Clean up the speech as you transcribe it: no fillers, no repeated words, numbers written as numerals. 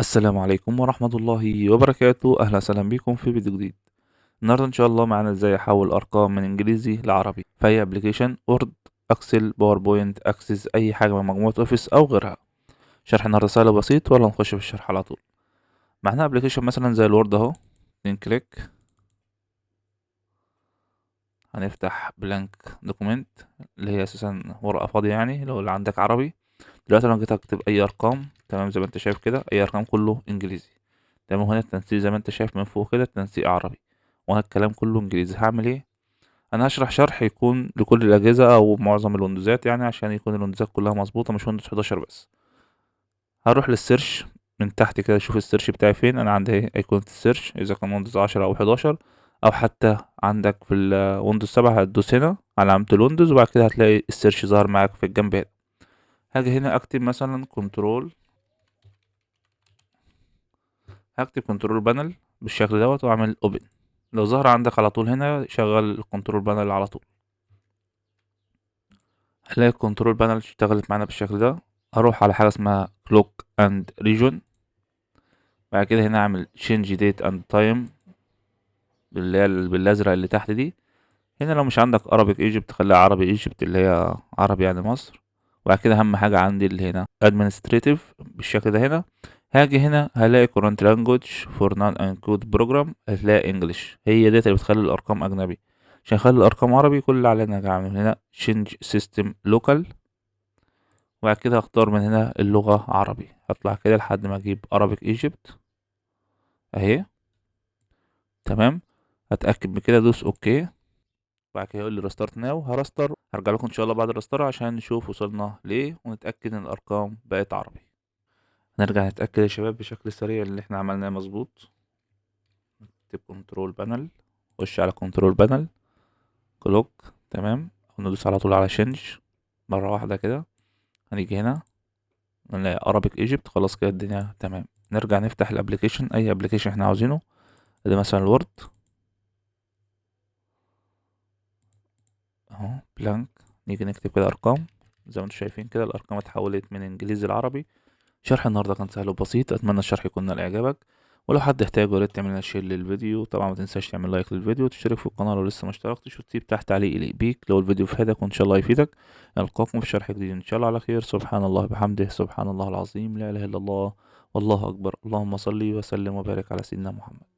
السلام عليكم ورحمة الله وبركاته. أهلا وسهلا بكم في فيديو جديد. النهاردة إن شاء الله معانا إزاي أحول أرقام من إنجليزي لعربي في أي أبليكيشن، وورد، أكسل، باوربوينت، أكسس، أي حاجة من مجموعة أوفيس أو غيرها. شرح النهاردة سهل وبسيط، ولا نخش في الشرح على طول؟ معانا أبليكيشن مثلا زي الوورد أهو. 2 كليك هنفتح بلانك دوكومنت، اللي هي أساسا ورقة فاضية، يعني لو اللي عندك عربي. دلوقتي أنا جيت أكتب أي أرقام، تمام، زي ما أنت شايف كده أي أرقام كله إنجليزي. تمام، هنا التنسيق زي ما انت شايف من فوق كده التنسيق عربي، وانا الكلام كله انجليزي. هعمل ايه؟ انا هشرح شرح يكون لكل الاجهزه او معظم الويندوزات، يعني عشان يكون الويندوزات كلها مظبوطه، مش ويندوز 11 بس. هروح للسيرش من تحت كده، اشوف السيرش بتاعي فين. انا عندي ايه؟ ايقونه السيرش، اذا كان ويندوز 10 او 11، او حتى عندك في الويندوز 7 هتدوس هنا على علامه الويندوز، وبعد كده هتلاقي السيرش ظهر معاك في الجنب هنا. هاجي هنا اكتب مثلا كنترول، هكتب كنترول بانل بالشكل دوت واعمل اوبن. لو ظهر عندك على طول هنا شغل الكنترول بانل على طول، هلاقي الكنترول بانل اشتغلت معانا بالشكل ده. اروح على حاجه اسمها كلوك اند ريجون، بعد كده هنا اعمل change date and time اللي هي بالازرق اللي تحت دي. هنا لو مش عندك Arabic Egypt خليها عربي Egypt، اللي هي عربي يعني مصر. وبعد كده اهم حاجه عندي اللي هنا administrative بالشكل ده. هنا هاجي هنا هلاقي current language for non encode program، هتلاقي English. هي ديت اللي بتخلي الارقام اجنبي. عشان اخلي الارقام عربي، كل اللي علينا هعمل هنا change system local، وبعد كده هختار من هنا اللغة عربي. هطلع كده لحد ما اجيب Arabic Egypt اهي. تمام، هتأكد بكده، دوس اوكي. بعد كده يقول لي ريستارت ناو، هرستر. هرجع لكم ان شاء الله بعد الريستار عشان نشوف وصلنا ليه ونتأكد ان الارقام بقت عربي. نرجع نتأكد يا شباب بشكل سريع اللي احنا عملناه مظبوط. نكتب كنترول بانل، خش على كنترول بانل، كلوك، تمام، وندوس على طول على شنج مرة واحدة كده. هنيجي هنا نلاقي Arabic Egypt، خلاص كده الدنيا تمام. نرجع نفتح الابليكيشن، اي ابليكيشن احنا عاوزينه. ادي مثلا الوورد اهو بلانك. نيجي نكتب كده ارقام، زي ما انتم شايفين كده الارقام اتحولت من انجليزي لعربي. شرح النهارده كان سهل وبسيط، اتمنى الشرح يكون نال اعجابك. ولو حد احتاجه يا ريت تعمل لنا شير للفيديو. طبعا ما تنساش تعمل لايك للفيديو وتشترك في القناه لو لسه ما اشتركتش، وتسيب تحت تعليق يليق بيك لو الفيديو فادك، وان شاء الله يفيدك. نلقاكم في شرح جديد ان شاء الله على خير. سبحان الله بحمده، سبحان الله العظيم، لا اله الا الله، والله اكبر. اللهم صل وسلم وبارك على سيدنا محمد.